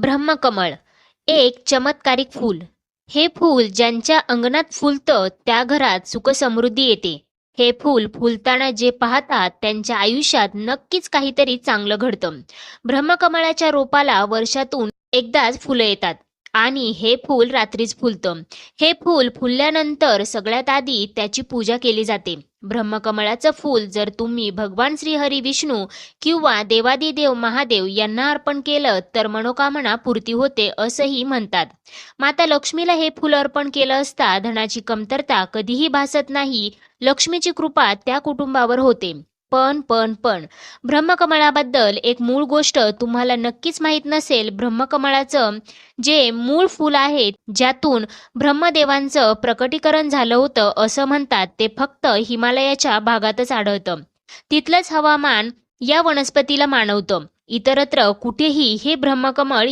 ब्रह्मकमळ एक चमत्कारिक फूल. हे फूल ज्यांच्या अंगणात फुलतं त्या घरात सुखसमृद्धी येते. हे फूल फुलताना जे पाहतात त्यांच्या आयुष्यात नक्कीच काहीतरी चांगलं घडतं. ब्रह्मकमळाच्या रोपाला वर्षातून एकदाच फुलं येतात आणि हे फूल रात्रीच फुलतं. हे फूल फुलल्यानंतर सगळ्यात आधी त्याची पूजा केली जाते. ब्रह्मकमळाचं फूल जर तुम्ही भगवान श्रीहरी विष्णू किंवा देवादिदेव महादेव यांना अर्पण केलं तर मनोकामना पूर्ती होते असंही म्हणतात. माता लक्ष्मीला हे फूल अर्पण केलं असता धनाची कमतरता कधीही भासत नाही. लक्ष्मीची कृपा त्या कुटुंबावर होते. पण ब्रह्मकमळाबद्दल एक मूळ गोष्ट तुम्हाला नक्कीच माहीत नसेल. ब्रह्मकमळाचं जे मूळ फूल आहे ज्यातून ब्रह्मदेवांचं प्रकटीकरण झालं होतं असं म्हणतात ते फक्त हिमालयाच्या भागातच आढळतं. तिथलंच हवामान या वनस्पतीला मानवतं. इतरत्र कुठेही हे ब्रह्मकमळ